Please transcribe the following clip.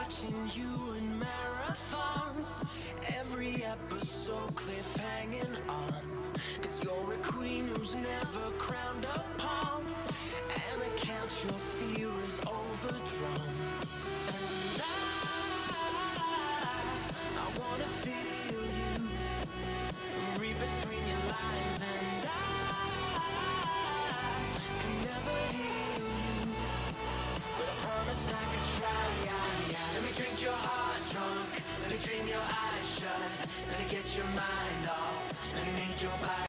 watching you in marathons, every episode cliffhanging on. Cause you're a queen who's never crowned a pawn, and I count your fear is overdrawn. And I wanna feel you, read between your lines, and I can never heal you, but I promise I could try. Let me drink your heart drunk, let me dream your eyes shut, let me get your mind off, let me make your body